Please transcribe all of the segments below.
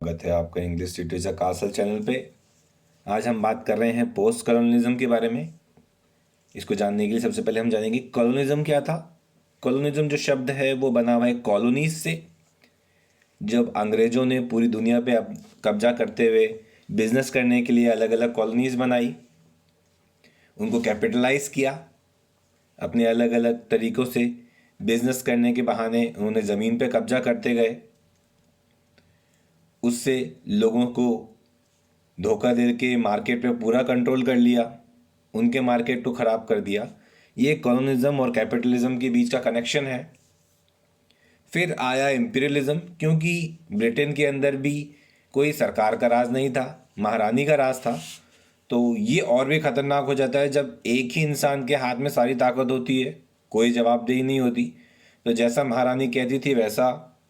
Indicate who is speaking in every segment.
Speaker 1: स्वागत है आपका इंग्लिश लिटरेचर कासल चैनल पे। आज हम बात कर रहे हैं पोस्ट कॉलोनिज्म के बारे में। इसको जानने के लिए सबसे पहले हम जानेंगे कॉलोनिज्म क्या था। कॉलोनिज्म जो शब्द है वो बना हुआ है कॉलोनीज से। जब अंग्रेजों ने पूरी दुनिया पे कब्जा करते हुए बिजनेस करने के लिए अलग अलग कॉलोनीज बनाई, उनको कैपिटलाइज किया, अपने अलग अलग तरीक़ों से बिजनेस करने के बहाने उन्होंने ज़मीन पे कब्जा करते गए, उससे लोगों को धोखा दे के मार्केट पे पूरा कंट्रोल कर लिया, उनके मार्केट को ख़राब कर दिया। ये कॉलोनिज्म और कैपिटलिज्म के बीच का कनेक्शन है। फिर आया इम्पीरियलिज्म, क्योंकि ब्रिटेन के अंदर भी कोई सरकार का राज नहीं था, महारानी का राज था। तो ये और भी ख़तरनाक हो जाता है जब एक ही इंसान के हाथ में सारी ताकत होती है, कोई जवाबदेही नहीं होती। तो जैसा महारानी कहती थी वैसा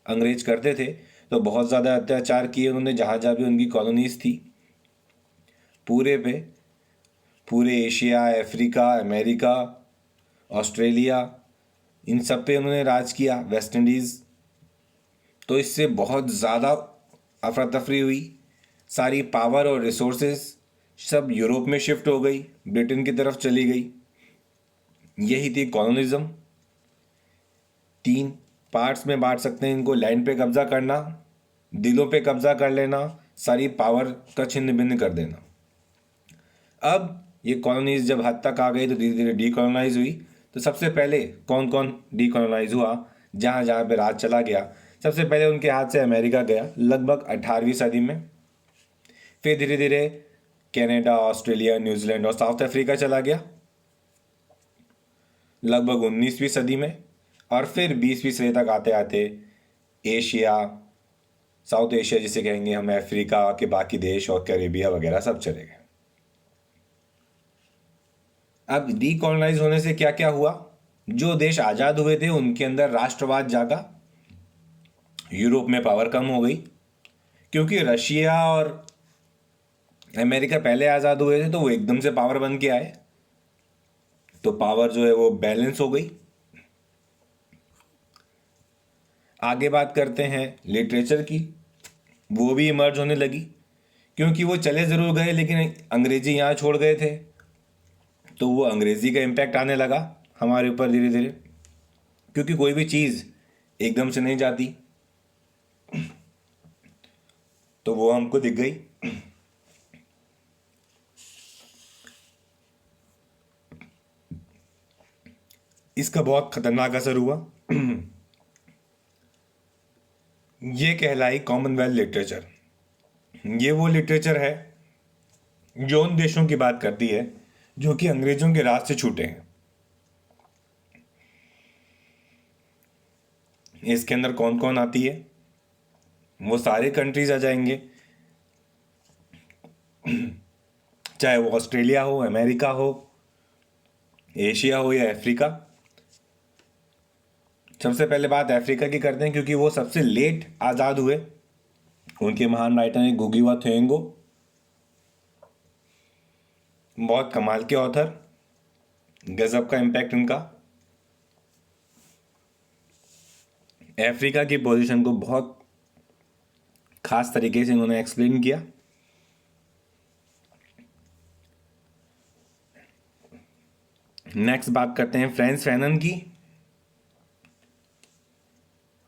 Speaker 1: अंग्रेज करते थे। तो बहुत ज़्यादा अत्याचार किए उन्होंने जहाँ जहाँ भी उनकी कॉलोनीज थी, पूरे एशिया, अफ्रीका, अमेरिका, ऑस्ट्रेलिया, इन सब पे उन्होंने राज किया, वेस्ट इंडीज़। तो इससे बहुत ज़्यादा अफरा तफरी हुई, सारी पावर और रिसोर्सेज सब यूरोप में शिफ्ट हो गई, ब्रिटेन की तरफ चली गई। यही थी कॉलोनिज्म। 3 पार्ट्स में बांट सकते हैं इनको। लैंड पे कब्जा करना, दिलों पे कब्जा कर लेना, सारी पावर का छिन्न भिन्न कर देना। अब ये कॉलोनीज जब हद तक आ गई तो धीरे धीरे डीकॉलोनाइज हुई। तो सबसे पहले कौन कौन डीकॉलोनाइज हुआ, जहाँ जहाँ पे राज चला गया? सबसे पहले उनके हाथ से अमेरिका गया लगभग 18वीं सदी में। फिर धीरे धीरे कनाडा, ऑस्ट्रेलिया, न्यूजीलैंड और साउथ अफ्रीका चला गया लगभग 19वीं सदी में। और फिर 20वीं सदी तक आते आते एशिया, साउथ एशिया जिसे कहेंगे हम, अफ्रीका के बाकी देश और कैरेबिया वगैरह सब चले गए। अब डीकॉलोनाइज होने से क्या क्या हुआ? जो देश आज़ाद हुए थे उनके अंदर राष्ट्रवाद जागा, यूरोप में पावर कम हो गई, क्योंकि रशिया और अमेरिका पहले आज़ाद हुए थे तो वो एकदम से पावर बन के आए, तो पावर जो है वो बैलेंस हो गई। आगे बात करते हैं लिटरेचर की। वो भी इमर्ज होने लगी, क्योंकि वो चले ज़रूर गए लेकिन अंग्रेजी यहाँ छोड़ गए थे, तो वो अंग्रेज़ी का इम्पैक्ट आने लगा हमारे ऊपर धीरे धीरे, क्योंकि कोई भी चीज़ एकदम से नहीं जाती। तो वो हमको दिख गई। इसका बहुत खतरनाक असर हुआ। ये कहलाई कॉमनवेल्थ लिटरेचर। ये वो लिटरेचर है जो उन देशों की बात करती है जो कि अंग्रेजों के राज से छूटे हैं। इसके अंदर कौन कौन आती है? वो सारे कंट्रीज आ जाएंगे, चाहे वो ऑस्ट्रेलिया हो, अमेरिका हो, एशिया हो या अफ्रीका। सबसे पहले बात अफ्रीका की करते हैं, क्योंकि वो सबसे लेट आज़ाद हुए। उनके महान राइटर हैं गुगी व थियोंगो, बहुत कमाल के ऑथर, गजब का इम्पैक्ट उनका। अफ्रीका की पोजीशन को बहुत खास तरीके से इन्होंने एक्सप्लेन किया। नेक्स्ट बात करते हैं फ्रांस फैनन की।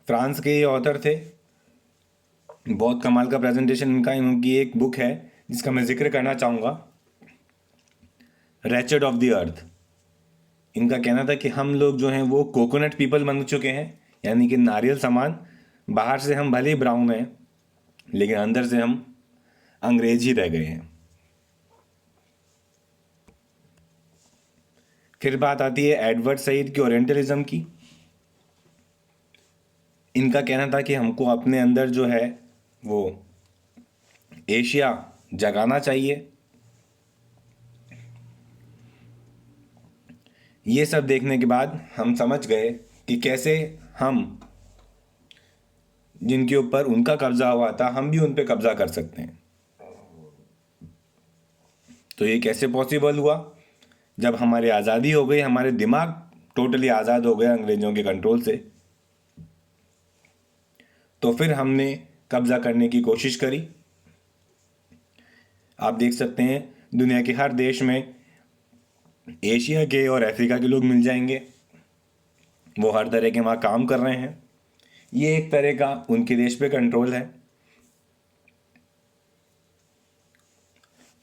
Speaker 1: फ्रांस के ये ऑथर थे, बहुत कमाल का प्रेजेंटेशन इनका। इनकी एक बुक है जिसका मैं जिक्र करना चाहूँगा, रैचेड ऑफ द अर्थ। इनका कहना था कि हम लोग जो हैं वो कोकोनट पीपल बन चुके हैं, यानी कि नारियल समान। बाहर से हम भले ही ब्राउन हैं लेकिन अंदर से हम अंग्रेज ही रह गए हैं। फिर बात आती है एडवर्ड सईद की ओरिएंटलिज्म की। इनका कहना था कि हमको अपने अंदर जो है वो एशिया जगाना चाहिए। ये सब देखने के बाद हम समझ गए कि कैसे हम, जिनके ऊपर उनका कब्जा हुआ था, हम भी उन पे कब्जा कर सकते हैं। तो ये कैसे पॉसिबल हुआ? जब हमारी आज़ादी हो गई, हमारे दिमाग टोटली आज़ाद हो गए अंग्रेजों के कंट्रोल से, तो फिर हमने कब्जा करने की कोशिश करी। आप देख सकते हैं दुनिया के हर देश में एशिया के और अफ्रीका के लोग मिल जाएंगे। वो हर तरह के वहाँ काम कर रहे हैं। ये एक तरह का उनके देश पे कंट्रोल है।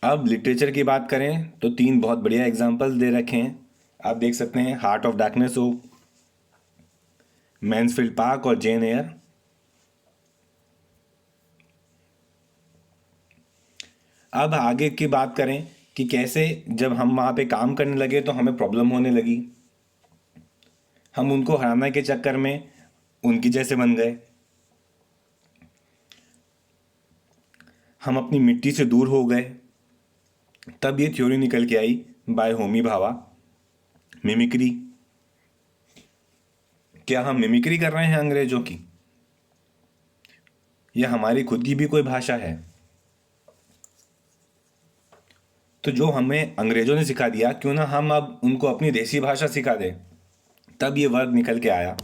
Speaker 1: अब लिटरेचर की बात करें तो 3 बहुत बढ़िया एग्जाम्पल्स दे रखे हैं। आप देख सकते हैं हार्ट ऑफ डार्कनेस हो, मैन्सफील्ड पार्क और जेन एयर। अब आगे की बात करें कि कैसे जब हम वहाँ पे काम करने लगे तो हमें प्रॉब्लम होने लगी। हम उनको हराने के चक्कर में उनकी जैसे बन गए। हम अपनी मिट्टी से दूर हो गए। तब ये थ्योरी निकल के आई बाय होमी भाभा, मिमिक्री। क्या हम मिमिक्री कर रहे हैं अंग्रेजों की, या हमारी खुद की भी कोई भाषा है? तो जो हमें अंग्रेजों ने सिखा दिया, क्यों ना हम अब उनको अपनी देसी भाषा सिखा दें। तब ये वर्ड निकल के आया।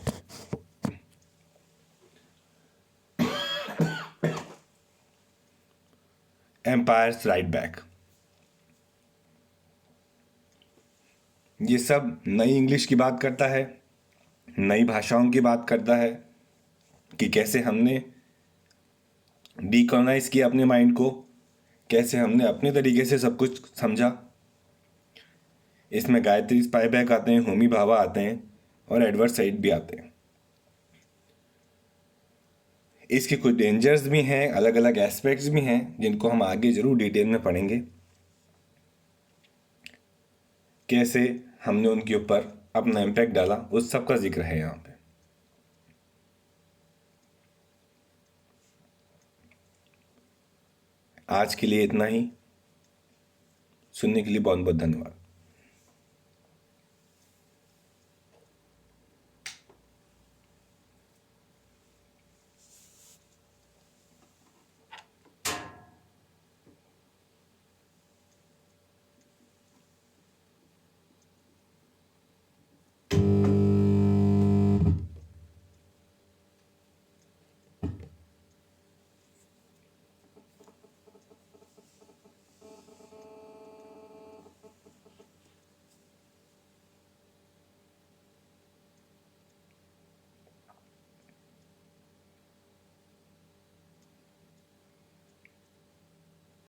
Speaker 1: Empire right back. ये सब नई इंग्लिश की बात करता है, नई भाषाओं की बात करता है कि कैसे हमने डीकोलाइज किया अपने माइंड को, कैसे हमने अपने तरीके से सब कुछ समझा। इसमें गायत्री स्पाइवैक आते हैं, होमी भाभा आते हैं और एडवर्ड सईद भी आते हैं। इसके कुछ डेंजर्स भी हैं, अलग अलग एस्पेक्ट्स भी हैं जिनको हम आगे जरूर डिटेल में पढ़ेंगे। कैसे हमने उनके ऊपर अपना इम्पैक्ट डाला, उस सब का जिक्र है यहाँ पे। आज के लिए इतना ही। सुनने के लिए बहुत बहुत धन्यवाद।